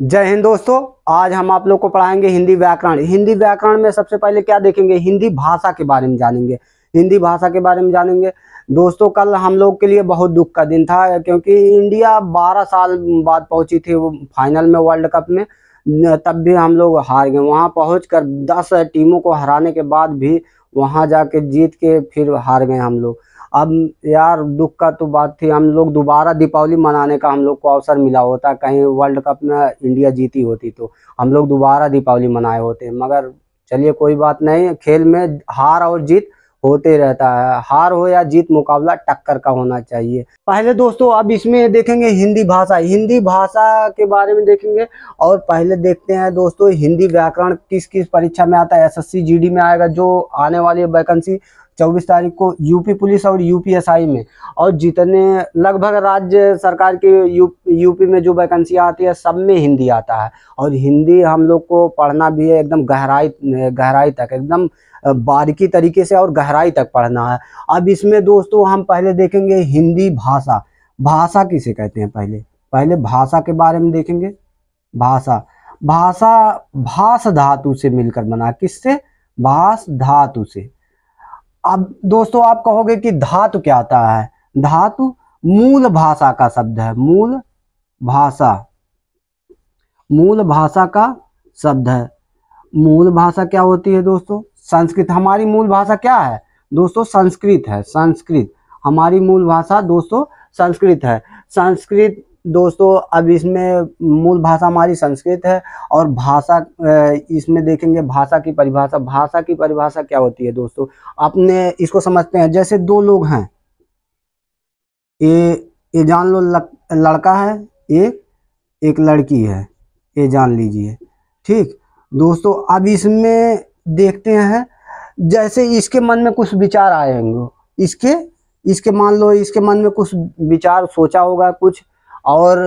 जय हिंद दोस्तों। आज हम आप लोग को पढ़ाएंगे हिंदी व्याकरण। हिंदी व्याकरण में सबसे पहले क्या देखेंगे, हिंदी भाषा के बारे में जानेंगे। हिंदी भाषा के बारे में जानेंगे। दोस्तों, कल हम लोग के लिए बहुत दुख का दिन था, क्योंकि इंडिया 12 साल बाद पहुंची थी वो फाइनल में, वर्ल्ड कप में। तब भी हम लोग हार गए। वहां पहुंचकर 10 टीमों को हराने के बाद भी वहां जाके जीत के फिर हार गए हम लोग। अब यार, दुख का तो बात थी। हम लोग दोबारा दीपावली मनाने का हम लोग को अवसर मिला होता, कहीं वर्ल्ड कप में इंडिया जीती होती तो हम लोग दोबारा दीपावली मनाए होते। मगर चलिए, कोई बात नहीं। खेल में हार और जीत होते रहता है। हार हो या जीत, मुकाबला टक्कर का होना चाहिए। पहले दोस्तों, अब इसमें देखेंगे हिंदी भाषा। हिंदी भाषा के बारे में देखेंगे। और पहले देखते हैं दोस्तों, हिंदी व्याकरण किस किस परीक्षा में आता है। एसएससी जीडी में आएगा, जो आने वाली वैकेंसी 24 तारीख को यूपी पुलिस और यूपीएसआई में। और जितने लगभग राज्य सरकार के यूपी में जो वैकेंसी आती है, सब में हिंदी आता है। और हिंदी हम लोग को पढ़ना भी है, एकदम गहराई गहराई तक, एकदम बारीकी तरीके से और गहराई तक पढ़ना है। अब इसमें दोस्तों हम पहले देखेंगे हिंदी भाषा। भाषा किसे कहते हैं, पहले पहले भाषा के बारे में देखेंगे। भाषा भाषा भास धातु से मिलकर बना। किससे? भास धातु से। अब दोस्तों, आप कहोगे कि धातु क्या आता है। धातु मूल भाषा का शब्द है। मूल भाषा, मूल भाषा का शब्द है। मूल भाषा क्या होती है दोस्तों? संस्कृत। हमारी मूल भाषा क्या है दोस्तों? संस्कृत है। संस्कृत हमारी मूल भाषा दोस्तों संस्कृत है। संस्कृत दोस्तों, अब इसमें मूल भाषा हमारी संस्कृत है। और भाषा, इसमें देखेंगे भाषा की परिभाषा। भाषा की परिभाषा क्या होती है दोस्तों? आपने इसको समझते हैं, जैसे दो लोग हैं, ये जान लो, लड़का है, एक लड़की है, ये जान लीजिए। ठीक दोस्तों, अब इसमें देखते हैं, जैसे इसके मन में कुछ विचार आएंगे। इसके इसके मान लो, इसके मन में कुछ विचार सोचा होगा कुछ, और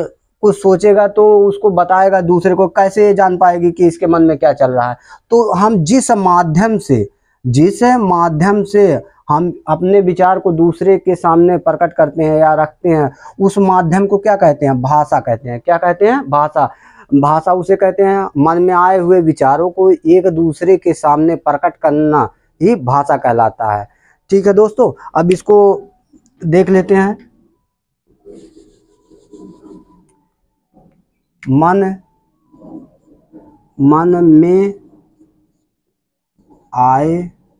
कुछ सोचेगा तो उसको बताएगा दूसरे को। कैसे जान पाएगी कि इसके मन में क्या चल रहा है? तो हम जिस माध्यम से हम अपने विचार को दूसरे के सामने प्रकट करते हैं या रखते हैं, उस माध्यम को क्या कहते हैं? भाषा कहते हैं। क्या कहते हैं? भाषा। भाषा उसे कहते हैं, मन में आए हुए विचारों को एक दूसरे के सामने प्रकट करना ही भाषा कहलाता है। ठीक है दोस्तों, अब इसको देख लेते हैं। मन में आए हुए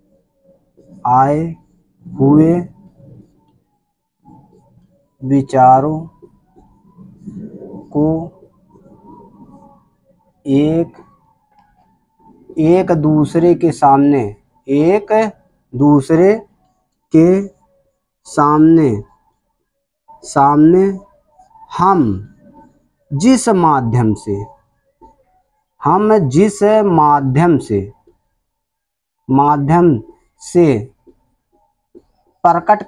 विचारों को एक दूसरे के सामने हम जिस माध्यम से प्रकट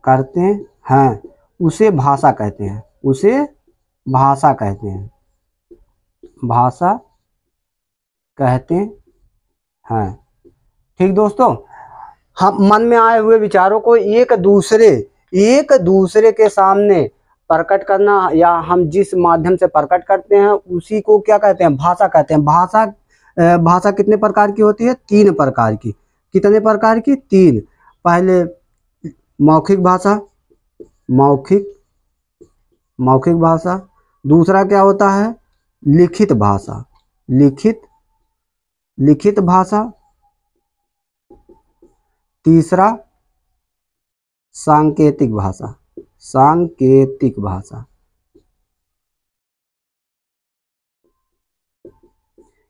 करते हैं, उसे भाषा कहते हैं। भाषा कहते हैं। ठीक दोस्तों, हम मन में आए हुए विचारों को एक दूसरे के सामने प्रकट करना, या हम जिस माध्यम से प्रकट करते हैं उसी को क्या कहते हैं? भाषा कहते हैं। भाषा कितने प्रकार की होती है? 3 प्रकार की। कितने प्रकार की? 3। पहले मौखिक भाषा। दूसरा क्या होता है? लिखित भाषा। तीसरा सांकेतिक भाषा।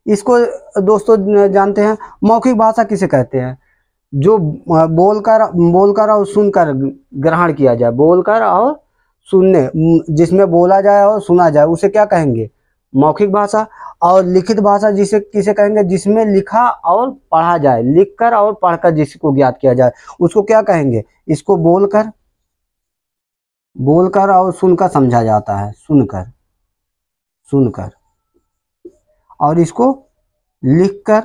इसको दोस्तों जानते हैं, मौखिक भाषा किसे कहते हैं? जो बोलकर और सुनकर ग्रहण किया जाए। बोलकर और सुनने, जिसमें बोला जाए और सुना जाए, उसे क्या कहेंगे? मौखिक भाषा। और लिखित भाषा जिसे किसे कहेंगे? जिसमें लिखा और पढ़ा जाए, लिखकर और पढ़कर जिसको ज्ञात किया जाए, उसको क्या कहेंगे? इसको बोलकर और सुनकर समझा जाता है। सुनकर। और इसको लिखकर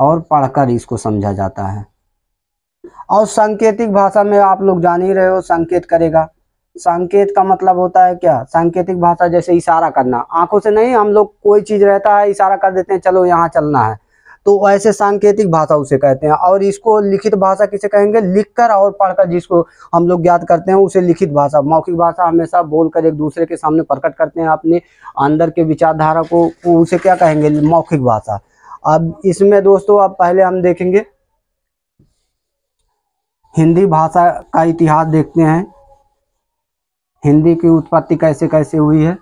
और पढ़कर इसको समझा जाता है। और सांकेतिक भाषा में आप लोग जान ही रहे हो, संकेत करेगा। संकेत का मतलब होता है क्या? सांकेतिक भाषा जैसे इशारा करना, आंखों से नहीं, हम लोग कोई चीज रहता है इशारा कर देते हैं चलो यहाँ चलना है, तो ऐसे सांकेतिक भाषा उसे कहते हैं। और इसको लिखित भाषा किसे कहेंगे? लिखकर और पढ़कर जिसको हम लोग ज्ञात करते हैं उसे लिखित भाषा। मौखिक भाषा हमेशा बोलकर एक दूसरे के सामने प्रकट करते हैं अपने अंदर के विचारधारा को, उसे क्या कहेंगे? मौखिक भाषा। अब इसमें दोस्तों अब पहले हम देखेंगे हिंदी भाषा का इतिहास देखते हैं, हिंदी की उत्पत्ति कैसे कैसे हुई है।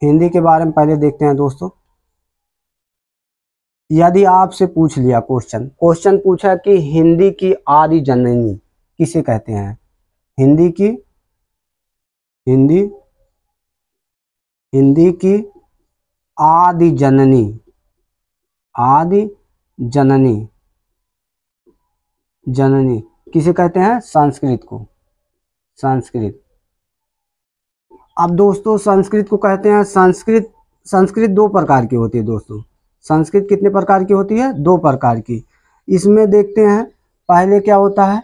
हिंदी के बारे में पहले देखते हैं दोस्तों। यदि आपसे पूछ लिया क्वेश्चन पूछा कि हिंदी की आदि जननी किसे कहते हैं? हिंदी की आदि जननी किसे कहते हैं? संस्कृत को। संस्कृत। अब दोस्तों संस्कृत को कहते हैं, संस्कृत दो प्रकार की होती है दोस्तों। संस्कृत कितने प्रकार की होती है? दो प्रकार की। इसमें देखते हैं पहले क्या होता है?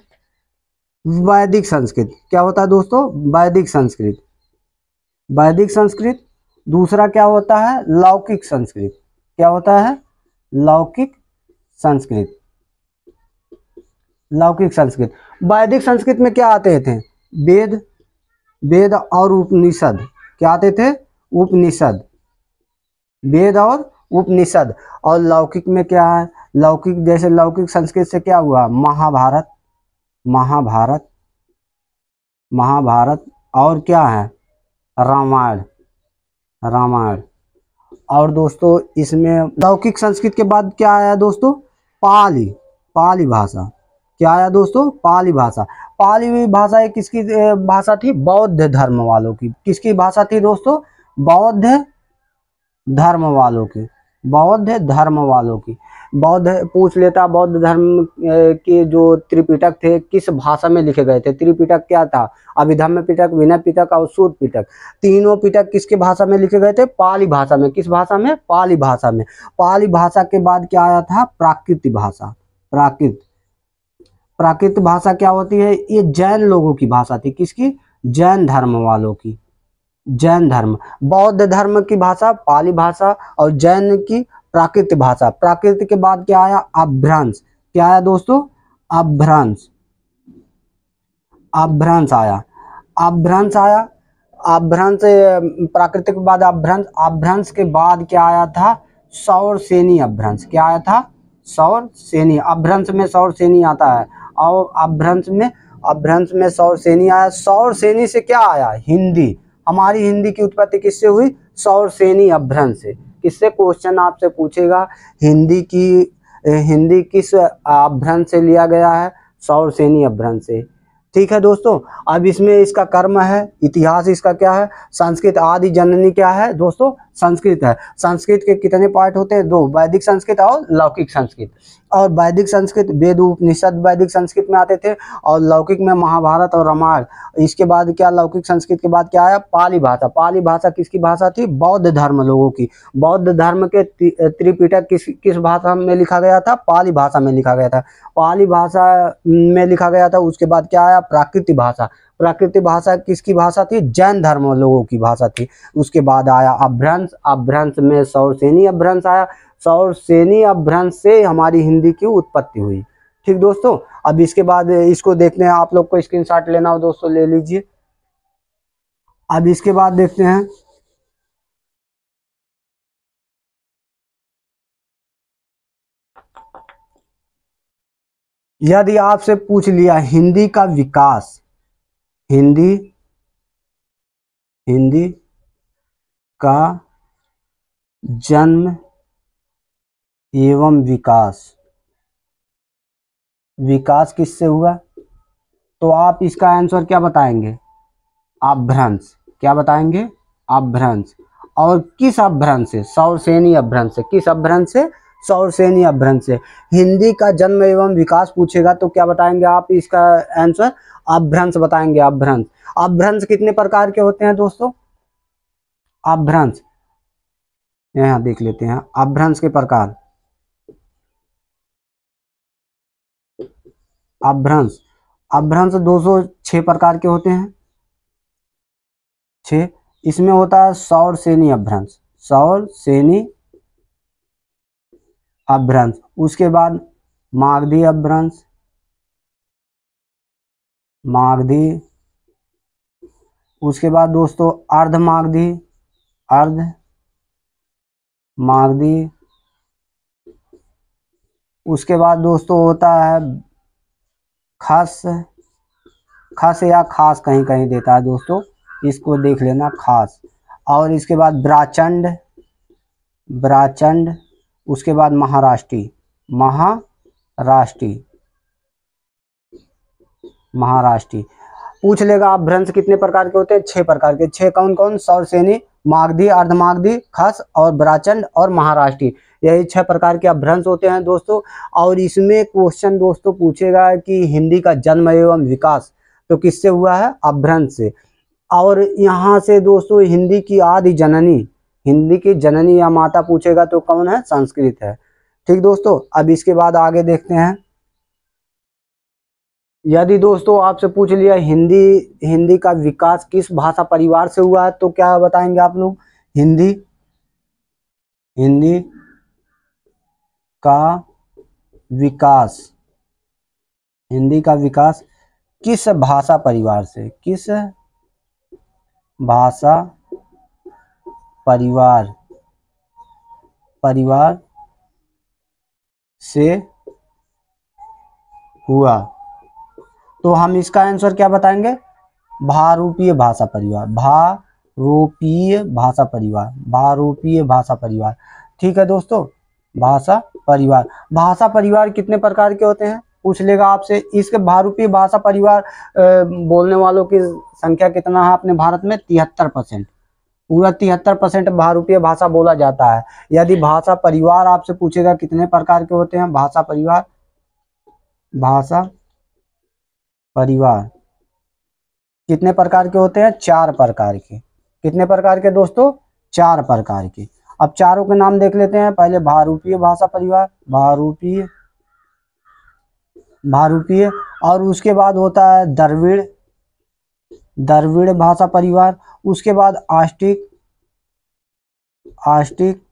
वैदिक संस्कृत। क्या होता है दोस्तों? वैदिक संस्कृत। वैदिक संस्कृत। दूसरा क्या होता है? लौकिक संस्कृत। क्या होता है? लौकिक संस्कृत। लौकिक संस्कृत। वैदिक संस्कृत में क्या आते थे? वेद और उपनिषद। क्या आते थे? उपनिषद। वेद और उपनिषद। और लौकिक में क्या है? लौकिक जैसे लौकिक संस्कृत से क्या हुआ? महाभारत और क्या है? रामायण। और दोस्तों इसमें लौकिक संस्कृत के बाद क्या आया दोस्तों? पाली भाषा। क्या आया दोस्तों? पाली भाषा। पाली भाषा एक किसकी भाषा थी? बौद्ध धर्म वालों की। किसकी भाषा थी दोस्तों? बौद्ध धर्म वालों की। बौद्ध पूछ लेता, बौद्ध धर्म के जो त्रिपिटक थे किस भाषा में लिखे गए थे? त्रिपिटक क्या था? अभिधम्म पिटक, विनय पिटक और सूत पिटक। तीनों पिटक किसके भाषा में लिखे गए थे? पाली भाषा में। किस भाषा में? पाली भाषा में। पाली भाषा के बाद क्या आया था? प्राकृत भाषा। प्राकृत भाषा क्या होती है? ये जैन लोगों की भाषा थी। किसकी? जैन धर्म वालों की। जैन धर्म। बौद्ध धर्म की भाषा पाली भाषा और जैन की प्राकृत भाषा। प्राकृत के बाद क्या आया? अपभ्रंश। क्या आया दोस्तों? अपभ्रंश आया। अपभ्रंश प्राकृतिक के बाद अपभ्रंश के बाद क्या आया था? सौरसेनी अपभ्रंश। क्या आया था? सौरसेनी। अपभ्रंश में सौरसेनी आता है और अपभ्रंश में सौरसेनी आया। सौरसेनी से क्या आया? हिंदी। हमारी हिंदी की उत्पत्ति किससे हुई? सौरसेनी अपभ्रंश से। किससे? क्वेश्चन आपसे पूछेगा हिंदी किस अपभ्रंश से लिया गया है? सौरसेनी अपभ्रंश से। ठीक है दोस्तों। अब इसमें इसका कर्म है, इतिहास इसका क्या है? संस्कृत आदि जननी क्या है दोस्तों? संस्कृत है। संस्कृत के कितने पार्ट होते हैं? दो, वैदिक संस्कृत और लौकिक संस्कृत। और वैदिक संस्कृत वेद उपनिषद वैदिक संस्कृत में आते थे और लौकिक में महाभारत और रामायण। इसके बाद क्या? लौकिक संस्कृत के बाद क्या आया? पाली भाषा। पाली भाषा किसकी भाषा थी? बौद्ध धर्म लोगों की। बौद्ध धर्म के त्रिपिटक किस भाषा में लिखा गया था? पाली भाषा में लिखा गया था। पाली भाषा में लिखा गया था। उसके बाद क्या आया? प्राकृत भाषा। प्राकृत भाषा किसकी भाषा थी? जैन धर्म लोगों की भाषा थी। उसके बाद आया अपभ्रंश। अपभ्रंश में सौरसेनी अपभ्रंश आया। सौरसेनी अपभ्रंश से हमारी हिंदी की उत्पत्ति हुई। ठीक दोस्तों। अब इसके बाद इसको देखते हैं। आप लोग को स्क्रीनशॉट लेना हो दोस्तों ले लीजिए। अब इसके बाद देखते हैं यदि आपसे पूछ लिया हिंदी का विकास, हिंदी का जन्म एवं विकास किससे हुआ? तो आप इसका आंसर क्या बताएंगे? अपभ्रंश। क्या बताएंगे? अपभ्रंश। और किस अपभ्रंश से? सौरसेनी अपभ्रंश से। किस अपभ्रंश से? सौरसेनी अपभ्रंश से। हिंदी का जन्म एवं विकास पूछेगा तो क्या बताएंगे आप? इसका आंसर अपभ्रंश बताएंगे। अपभ्रंश। अपभ्रंश कितने प्रकार के होते हैं दोस्तों? अपभ्रंश यहाँ देख लेते हैं अपभ्रंश के प्रकार। अपभ्रंश, अपभ्रंश 206 प्रकार के होते हैं। 6। इसमें होता है सौरसेनी अपभ्रंश, सौरसेनी अपभ्रंश। उसके बाद मागधी अपभ्रंश, मागधी। उसके बाद दोस्तों अर्धमागधी, अर्ध मागधी। उसके बाद दोस्तों होता है खास, खास या खास कहीं कहीं देता है दोस्तों, इसको देख लेना खास। और इसके बाद ब्राचंड, ब्राचंड। उसके बाद महाराष्ट्री, महाराष्ट्री, महाराष्ट्री। पूछ लेगा अपभ्रंश कितने प्रकार के होते हैं? 6 प्रकार के। 6 कौन कौन? सौरसेनी, मागधी, अर्धमागधी, खस और ब्राचंड और महाराष्ट्री। यही 6 प्रकार के अपभ्रंश होते हैं दोस्तों। और इसमें क्वेश्चन दोस्तों पूछेगा कि हिंदी का जन्म एवं विकास तो किससे हुआ है? अपभ्रंश से। और यहाँ से दोस्तों हिंदी की आदि जननी, हिंदी की जननी या माता पूछेगा तो कौन है? संस्कृत है। ठीक दोस्तों, अब इसके बाद आगे देखते हैं। यदि दोस्तों आपसे पूछ लिया हिंदी, हिंदी का विकास किस भाषा परिवार से हुआ है तो क्या बताएंगे आप लोग? हिंदी, हिंदी का विकास, हिंदी का विकास किस भाषा परिवार से, किस भाषा परिवार, परिवार से हुआ? तो हम इसका आंसर क्या बताएंगे? भारूपीय भाषा परिवार, भारूपीय भाषा परिवार, भारूपीय भाषा परिवार। ठीक है दोस्तों, भाषा परिवार। भाषा परिवार कितने प्रकार के होते हैं पूछ लेगा आपसे। इसके भारूपीय भाषा परिवार बोलने वालों की संख्या कितना है अपने भारत में? 73%। पूरा 73% भारूपीय भाषा बोला जाता है। यदि भाषा परिवार आपसे पूछेगा कितने प्रकार के होते हैं भाषा परिवार, भाषा परिवार कितने प्रकार के होते हैं? 4 प्रकार के। कितने प्रकार के दोस्तों? 4 प्रकार के। अब चारों के नाम देख लेते हैं। पहले भारूपीय भाषा परिवार, भारूपीय, भारूपीय। और उसके बाद होता है द्रविड़, द्रविड़ भाषा परिवार। उसके बाद आस्टिक, आस्टिक।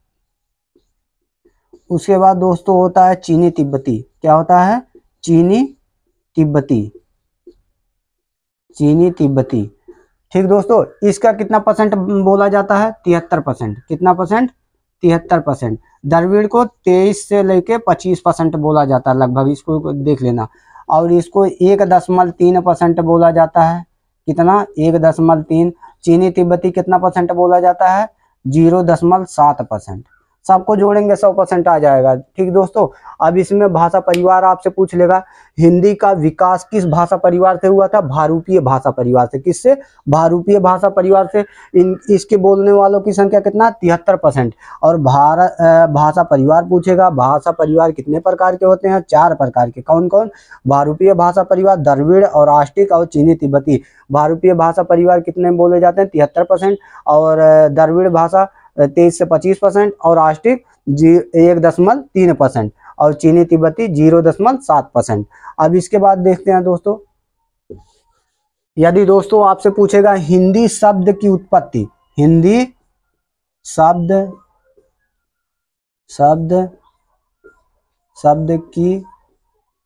उसके बाद दोस्तों होता है चीनी तिब्बती। क्या होता है? चीनी तिब्बती, चीनी तिब्बती। ठीक दोस्तों, इसका कितना परसेंट बोला जाता है? 73%। कितना परसेंट? 73%। द्रविड़ को 23 से लेके 25% बोला जाता है लगभग, इसको देख लेना। और इसको 1.3% बोला जाता है। कितना? 1.3। चीनी तिब्बती कितना परसेंट बोला जाता है? 0.7%। सबको जोड़ेंगे 100% आ जाएगा। ठीक दोस्तों, अब इसमें भाषा परिवार आपसे पूछ लेगा हिंदी का विकास किस भाषा परिवार से हुआ था? भारूपीय भाषा परिवार से। किससे? भारूपीय भाषा परिवार से। इसके बोलने वालों की संख्या कितना? 73%। और भाषा परिवार पूछेगा। भाषा परिवार कितने प्रकार के होते हैं? 4 प्रकार के। कौन कौन? भारूपीय भाषा परिवार, द्रविड़ और आस्टिक और चीनी तिब्बती। भारूपीय भाषा परिवार कितने बोले जाते हैं? 73%। और द्रविड़ भाषा 23 से 25% और आस्टिक 1.3% और चीनी तिब्बती 0.7%। अब इसके बाद देखते हैं दोस्तों, यदि दोस्तों आपसे पूछेगा हिंदी शब्द की उत्पत्ति, हिंदी शब्द, शब्द, शब्द की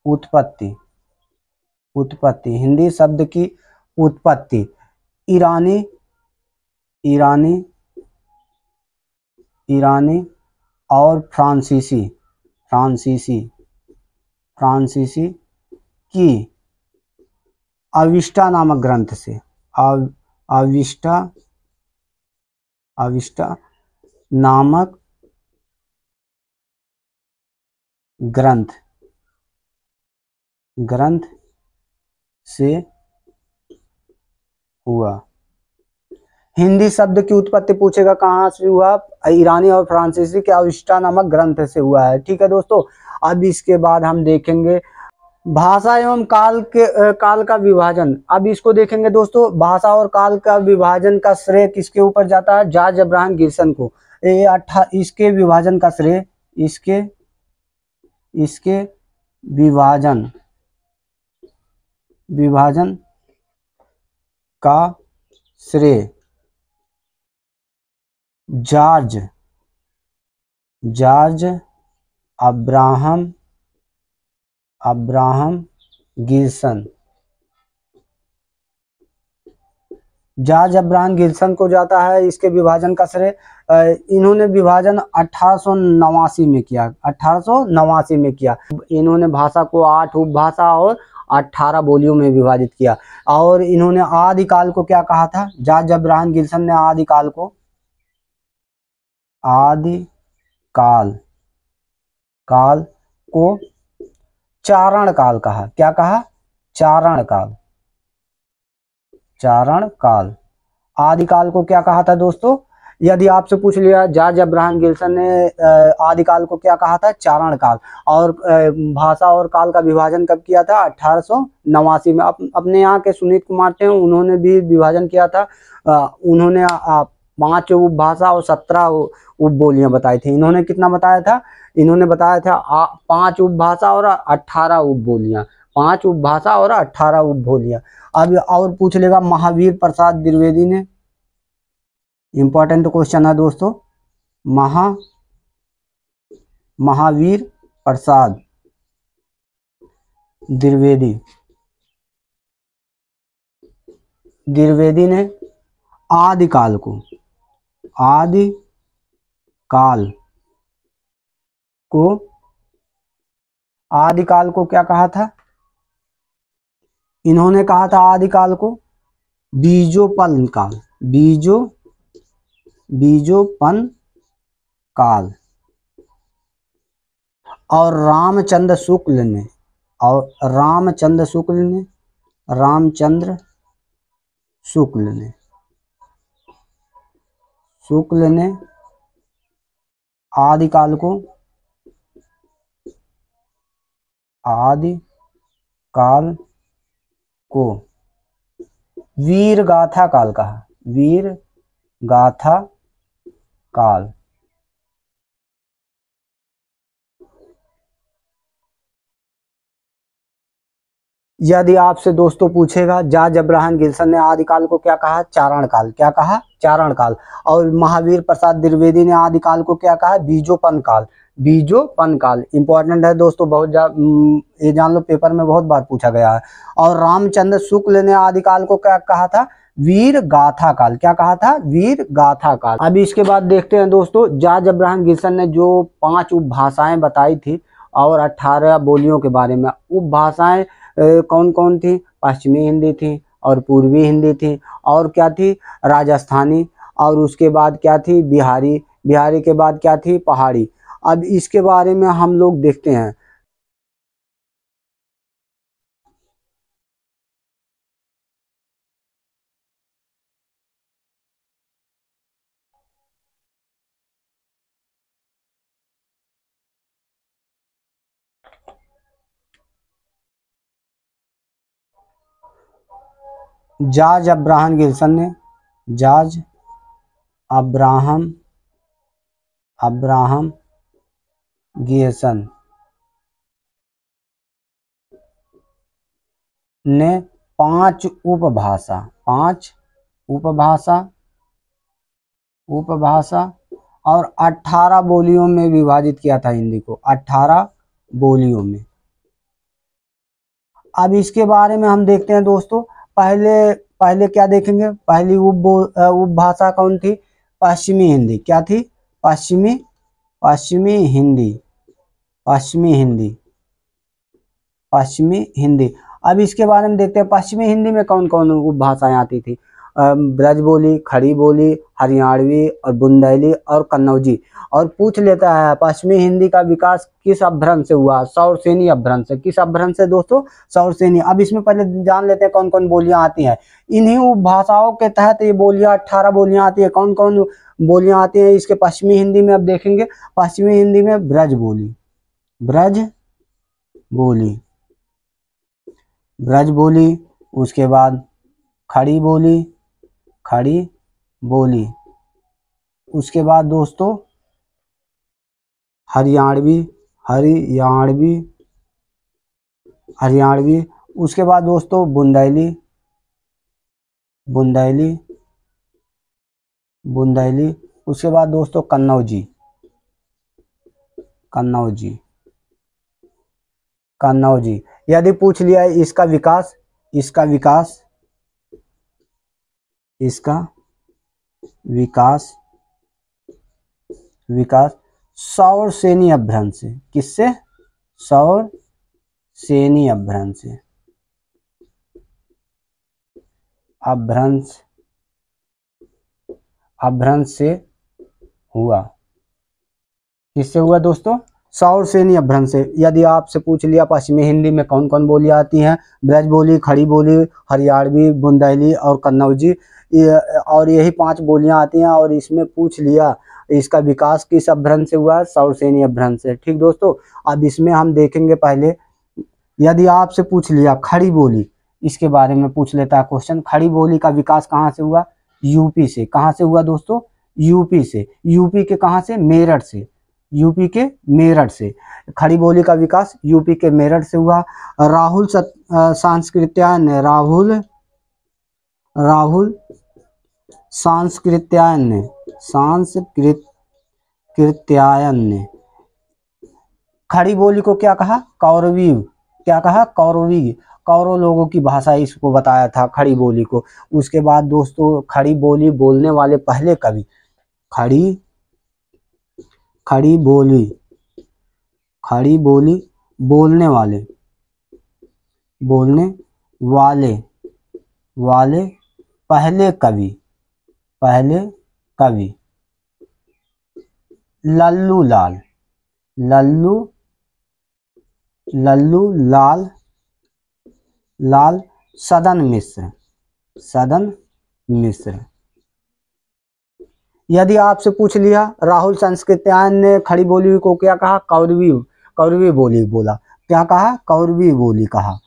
उत्पत्ति, उत्पत्ति, हिंदी शब्द की उत्पत्ति ईरानी, ईरानी, ईरानी और फ्रांसीसी, फ्रांसीसी, फ्रांसीसी की अविष्टा नामक ग्रंथ से, अविष्टा, अविष्टा नामक ग्रंथ, ग्रंथ से हुआ। हिंदी शब्द की उत्पत्ति पूछेगा कहाँ से हुआ, ईरानी और फ्रांसीसी के अविष्टा नामक ग्रंथ से हुआ है। ठीक है दोस्तों। अब इसके बाद हम देखेंगे भाषा एवं काल का विभाजन। अब इसको देखेंगे दोस्तों, भाषा और काल का विभाजन का श्रेय किसके ऊपर जाता है, जॉर्ज अब्राहम गिब्सन को। इसके विभाजन का श्रेय, इसके विभाजन का श्रेय George Abraham Gibson. George Abraham Gibson को जाता है इसके विभाजन का श्रेय। इन्होंने विभाजन 1889 में किया, 1889 में किया। इन्होंने भाषा को 8 उपभाषा और 18 बोलियों में विभाजित किया। और इन्होंने आदिकाल को क्या कहा था, जॉर्ज अब्राहम गिब्सन ने आदिकाल को चारण काल कहा। क्या कहा, चारण काल। आदिकाल को क्या कहा था दोस्तों, यदि आपसे पूछ लिया जॉर्ज अब्राहम गिब्सन ने आदिकाल को क्या कहा था, चारण काल। और भाषा और काल का विभाजन कब किया था, 1889 में। अपने यहाँ के सुनीत कुमार थे, उन्होंने भी विभाजन किया था। उन्होंने 5 उपभाषा और 17 उपबोलियां बताई थी। इन्होंने कितना बताया था, इन्होंने बताया था 5 उपभाषा और 18 उपबोलियां, 5 उपभाषा और 18 उपबोलियां। अब और पूछ लेगा महावीर प्रसाद द्विवेदी ने, इंपॉर्टेंट क्वेश्चन है दोस्तों, महावीर प्रसाद द्विवेदी ने आदिकाल को क्या कहा था, इन्होंने कहा था आदिकाल को बीजोपन काल। और रामचंद्र शुक्ल ने आदिकाल को वीर गाथा काल कहा, वीर गाथा काल। यदि आपसे दोस्तों पूछेगा जॉर्ज अब्राहम गिब्सन ने आदिकाल को क्या कहा, चारण काल। क्या कहा, चारण काल। और महावीर प्रसाद द्विवेदी ने आदिकाल को क्या कहा, बीजोपन काल। इंपॉर्टेंट है दोस्तों, बहुत ये जान लो, पेपर में बहुत बार पूछा गया है। और रामचंद्र शुक्ल ने आदिकाल को क्या कहा था, वीर गाथा काल। क्या कहा था, वीर गाथा काल। अभी इसके बाद देखते हैं दोस्तों, जॉर्ज अब्राहम गिब्सन ने जो 5 उपभाषाएं बताई थी और 18 बोलियों के बारे में। उपभाषाएं कौन कौन थी, पश्चिमी हिंदी थी और पूर्वी हिंदी थी, और क्या थी, राजस्थानी, और उसके बाद क्या थी, बिहारी के बाद क्या थी, पहाड़ी। अब इसके बारे में हम लोग देखते हैं। जॉर्ज अब्राहम गिब्सन ने 5 उपभाषा और 18 बोलियों में विभाजित किया था हिंदी को, 18 बोलियों में। अब इसके बारे में हम देखते हैं दोस्तों। पहले क्या देखेंगे, पहली उपभाषा कौन थी, पश्चिमी हिंदी। क्या थी, पश्चिमी हिंदी। अब इसके बारे में देखते हैं पश्चिमी हिंदी में कौन कौन उपभाषाएं आती थी। ब्रज बोली, खड़ी बोली, हरियाणवी और बुंदेली और कन्नौजी। और पूछ लेता है पश्चिमी हिंदी का विकास किस अपभ्रंश से हुआ? सौरसेनी अपभ्रंश से। किस अपभ्रंश से दोस्तों? सौरसेनी। अब इसमें पहले जान लेते हैं कौन कौन बोलियां आती हैं। इन्हीं उपभाषाओं के तहत ये बोलियां 18 बोलियां आती है। कौन कौन बोलियां आती हैं इसके पश्चिमी हिंदी में? अब देखेंगे पश्चिमी हिंदी में ब्रज बोली, ब्रज बोली, ब्रज बोली, उसके बाद खड़ी बोली, खड़ी बोली, उसके बाद दोस्तों हरियाणवी, हरियाणवी, हरियाणवी, उसके बाद दोस्तों बुंदेली, बुंदेली, बुंदेली, उसके बाद दोस्तों कन्नौजी, कन्नौजी, कन्नौजी। यदि पूछ लिया है इसका विकास, इसका विकास, इसका विकास, विकास सौरसेनी अपभ्रंश से। किससे? सौरसेनी अपभ्रंश से, अपभ्रंश, अपभ्रंश से हुआ। किससे हुआ दोस्तों? सौरसेनी अपभ्रंश से। यदि आपसे पूछ लिया पश्चिमी हिंदी में कौन कौन बोलियां आती हैं? ब्रज बोली, खड़ी बोली, हरियाणवी, बुंदेली और कन्नौजी। और यही 5 बोलियां आती हैं। और इसमें पूछ लिया इसका विकास किस अपभ्रंश से हुआ? सौरसेनी अपभ्रंश से। ठीक दोस्तों, अब इसमें हम देखेंगे पहले, यदि आपसे पूछ लिया खड़ी बोली, इसके बारे में पूछ लेता है क्वेश्चन। खड़ी बोली का विकास कहाँ से हुआ? यूपी से। कहाँ से हुआ दोस्तों? यूपी से। यूपी के कहाँ से? मेरठ से। यूपी के मेरठ से खड़ी बोली का विकास यूपी के मेरठ से हुआ। राहुल सांस्कृत्यायन ने, राहुल सांस्कृत्यायन ने, सांस्कृत्यायन ने खड़ी बोली को क्या कहा? कौरवी। क्या कहा? कौरवी। कौरव लोगों की भाषा इसको बताया था खड़ी बोली को। उसके बाद दोस्तों खड़ी बोली बोलने वाले पहले कवि, खड़ी बोली, खड़ी बोली बोलने वाले, बोलने वाले, वाले पहले कवि, पहले कवि लल्लू लाल, लल्लू, लल्लू लाल, लाल सदन मिश्र, सदन मिश्र। यदि आपसे पूछ लिया राहुल सांस्कृत्यायन ने खड़ी बोली को क्या कहा? कौरवी, कौरवी बोली बोला। क्या कहा? कौरवी बोली कहा।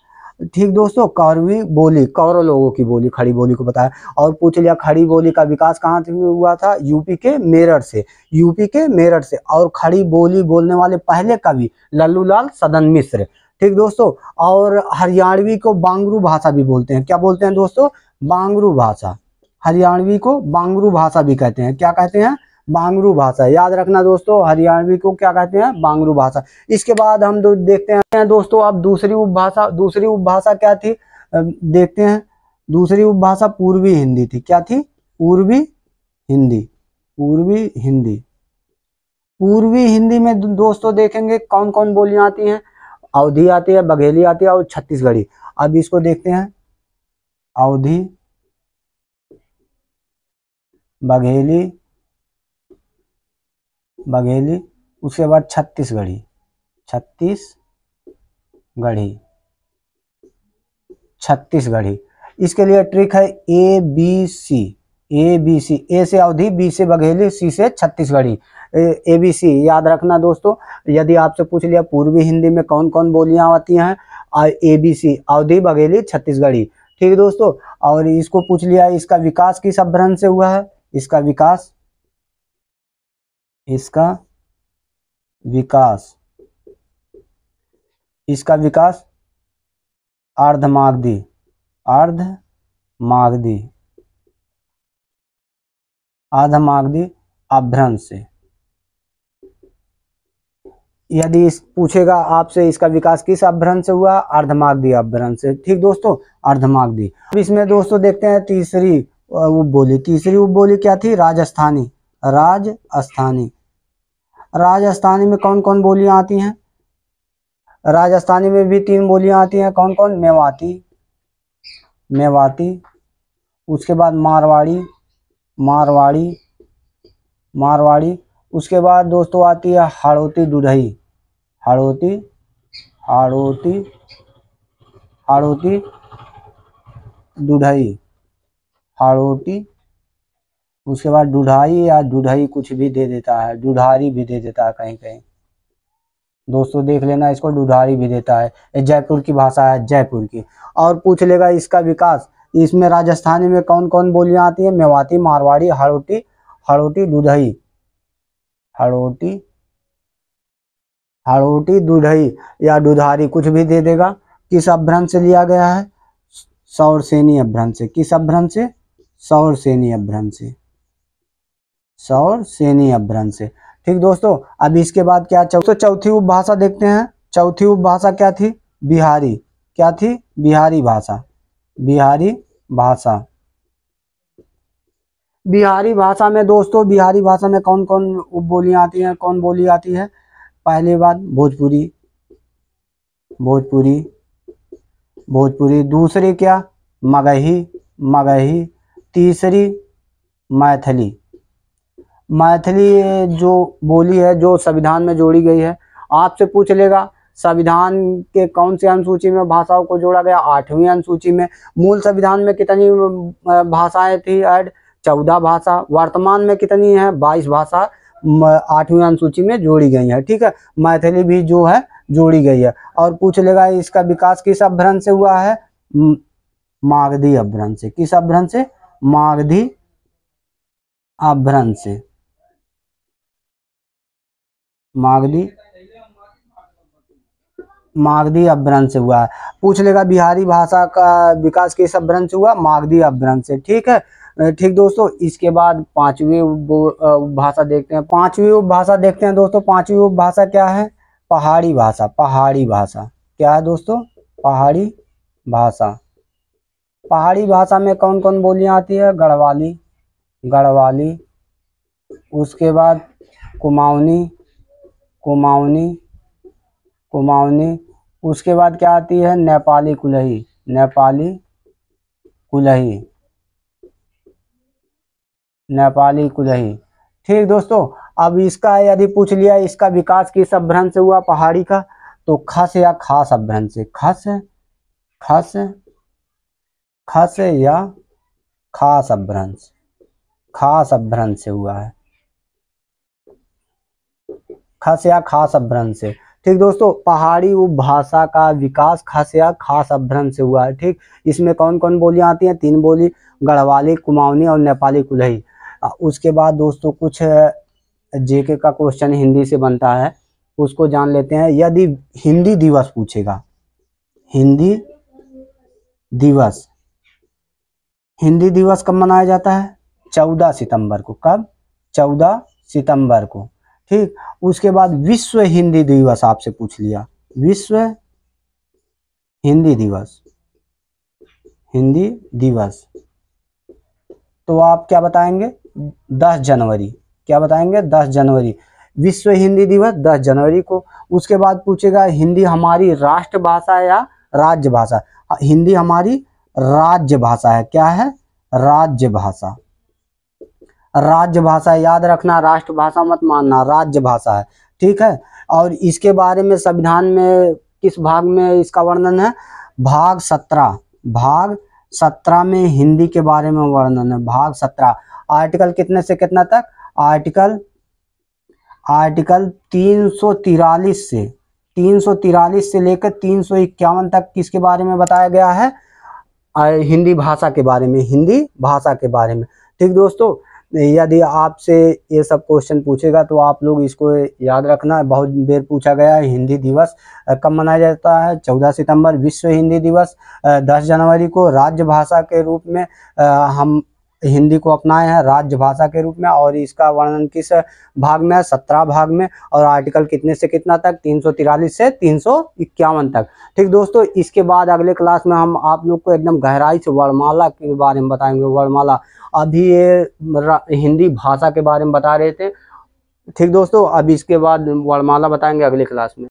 ठीक दोस्तों, कौरवी बोली, कौरव लोगों की बोली, खड़ी बोली को बताया। और पूछ लिया खड़ी बोली का विकास कहाँ से हुआ था? यूपी के मेरठ से, यूपी के मेरठ से। और खड़ी बोली बोलने वाले पहले कवि लल्लू लाल सदन मिश्र। ठीक दोस्तों, और हरियाणवी को बांगरू भाषा भी बोलते हैं। क्या बोलते हैं दोस्तों? बांगरू भाषा। हरियाणवी को बांगरू भाषा भी कहते हैं। क्या कहते हैं? बांगरू भाषा। याद रखना दोस्तों, हरियाणवी को क्या कहते हैं? बांगरू भाषा। इसके बाद हम देखते हैं दोस्तों अब दूसरी उपभाषा। दूसरी उपभाषा क्या थी? देखते हैं। दूसरी उपभाषा पूर्वी हिंदी थी। क्या थी? पूर्वी हिंदी, पूर्वी हिंदी। पूर्वी हिंदी में दोस्तों देखेंगे कौन कौन बोलियां आती हैं। अवधी आती है, बघेली आती है और छत्तीसगढ़ी। अब इसको देखते हैं। अवधी, बघेली, बघेली, उसके बाद छत्तीसगढ़ी, छत्तीसगढ़ी, छत्तीसगढ़ी। इसके लिए ट्रिक है ABC, ABC। ए से अवधी, बी से बघेली, सी से छत्तीसगढ़ी। ABC याद रखना दोस्तों। यदि आपसे पूछ लिया पूर्वी हिंदी में कौन कौन बोलियां आती हैं? ABC, अवधी, बघेली, छत्तीसगढ़ी। ठीक है दोस्तों, और इसको पूछ लिया इसका विकास किस अपभ्रंश से हुआ है? इसका विकास, इसका विकास, इसका विकास अर्धमागधी, अर्धमागधी, अर्धमागधी अपभ्रंश से। यदि पूछेगा आपसे इसका विकास किस अपभ्रंश से हुआ? अर्धमागधी अपभ्रंश से। ठीक दोस्तों, अर्धमागधी। अब इसमें दोस्तों देखते हैं तीसरी उपबोली। तीसरी उपबोली क्या थी? राजस्थानी, राजस्थानी। राजस्थानी में कौन कौन बोलियां आती हैं? राजस्थानी में भी 3 बोलियां आती हैं। कौन कौन? मेवाती, मेवाती, उसके बाद मारवाड़ी, मारवाड़ी, मारवाड़ी। उसके बाद दोस्तों आती है हाड़ौती दुधई, हाड़ौती, हाड़ौती, हाड़ौती दुधई, हाड़ौती। उसके बाद दुधाई या दुधई कुछ भी दे देता है, दुधारी भी दे देता है कहीं कहीं, दोस्तों देख लेना, इसको दुधारी भी देता है। ये जयपुर की भाषा है, जयपुर की। और पूछ लेगा इसका विकास, इसमें राजस्थानी में कौन कौन बोलियां आती है? मेवाती, मारवाड़ी, हाड़ौती, हाड़ौती दुधई, हाड़ौती, हाड़ौती दुधई या दुधारी कुछ भी दे देगा। किस अपभ्रंश से लिया गया है? सौरसेनी अपभ्रंश से। किस अपभ्रंश से? सौरसेनी अपभ्रंश से, सौरसेनी अपभ्रंश से। ठीक दोस्तों, अब इसके बाद क्या चौथी उपभाषा देखते हैं। चौथी उपभाषा क्या थी? बिहारी। क्या थी? बिहारी भाषा, बिहारी भाषा। बिहारी भाषा में दोस्तों, बिहारी भाषा में कौन कौन उपबोलियां आती हैं, कौन बोली आती है? पहली बात भोजपुरी, भोजपुरी, भोजपुरी। दूसरी क्या? मगही, मगही। तीसरी मैथिली, मैथिली जो बोली है, जो संविधान में जोड़ी गई है। आपसे पूछ लेगा संविधान के कौन से अनुसूची में भाषाओं को जोड़ा गया? 8वीं अनुसूची में। मूल संविधान में कितनी भाषाएं थी ऐड? 14 भाषा। वर्तमान में कितनी है? 22 भाषा 8वीं अनुसूची में जोड़ी गई है। ठीक है, मैथिली भी जो है जोड़ी गई है। और पूछ लेगा इसका विकास किस अपभ्रंश से हुआ है? मागधी अपभ्रंश से। किस अपभ्रंश से? मागधी अपभ्रंश से, मागधी, मागधी अपभ्रंश से हुआ है। पूछ लेगा बिहारी भाषा का विकास किस अपभ्रंश से हुआ? मागधी अपभ्रंश से। ठीक है, ठीक दोस्तों, इसके बाद 5वीं उपभाषा देखते हैं। 5वीं उपभाषा देखते हैं दोस्तों। 5वीं उपभाषा क्या है? पहाड़ी भाषा, पहाड़ी भाषा। क्या है दोस्तों? पहाड़ी भाषा। पहाड़ी भाषा में कौन कौन बोलियां आती है? गढ़वाली, गढ़वाली। उसके बाद कुमाऊनी, कुमाऊनी, कुमाऊनी। उसके बाद क्या आती है? नेपाली कुलही, नेपाली कुलही, नेपाली कुलही। ठीक दोस्तों, अब इसका यदि पूछ लिया इसका विकास किस अपभ्रंश से हुआ पहाड़ी का, तो खस या खास अपभ्रंश से। खस, खस, खस या खास अपभ्रंश, खास अपभ्रंश से हुआ है, खस या खास अपभ्रंश से। ठीक दोस्तों, पहाड़ी उपभाषा का विकास खस या खास अपभ्रंश से हुआ है। ठीक, इसमें कौन कौन बोलियां आती हैं? 3 बोली, गढ़वाली, कुमाऊनी और नेपाली कुलही। उसके बाद दोस्तों कुछ जेके का क्वेश्चन हिंदी से बनता है, उसको जान लेते हैं। यदि हिंदी दिवस पूछेगा, हिंदी दिवस, हिंदी दिवस कब मनाया जाता है? 14 सितंबर को। कब? 14 सितंबर को। ठीक, उसके बाद विश्व हिंदी दिवस आपसे पूछ लिया, विश्व हिंदी दिवस, हिंदी दिवस, तो आप क्या बताएंगे? 10 जनवरी। क्या बताएंगे? 10 जनवरी। विश्व हिंदी दिवस 10 जनवरी को। उसके बाद पूछेगा हिंदी हमारी राष्ट्रभाषा या राज्य भाषा? हिंदी हमारी राज्य भाषा है। क्या है? राज्य भाषा, राज्य भाषा याद रखना, राष्ट्रभाषा मत मानना, राज्य भाषा है। ठीक है, और इसके बारे में संविधान में किस भाग में इसका वर्णन है? भाग 17, भाग 17 में हिंदी के बारे में वर्णन है। भाग 17, आर्टिकल कितने से कितना तक? आर्टिकल 343 से लेकर 351 तक किसके बारे में बताया गया है? हिंदी भाषा के बारे में, हिंदी भाषा के बारे में। ठीक दोस्तों, यदि आपसे ये सब क्वेश्चन पूछेगा तो आप लोग इसको याद रखना। बहुत देर पूछा गया है। हिंदी दिवस कब मनाया जाता है? 14 सितंबर। विश्व हिंदी दिवस 10 जनवरी को। राज्य भाषा के रूप में हम हिंदी को अपनाए हैं, राज्य भाषा के रूप में। और इसका वर्णन किस भाग में है? 17 भाग में। और आर्टिकल कितने से कितना तक? 343 से 351 तक। ठीक दोस्तों, इसके बाद अगले क्लास में हम आप लोग को एकदम गहराई से वर्णमाला के बारे में बताएंगे। वर्णमाला, अभी ये हिंदी भाषा के बारे में बता रहे थे। ठीक दोस्तों, अब इसके बाद वर्णमाला बताएंगे अगले क्लास में।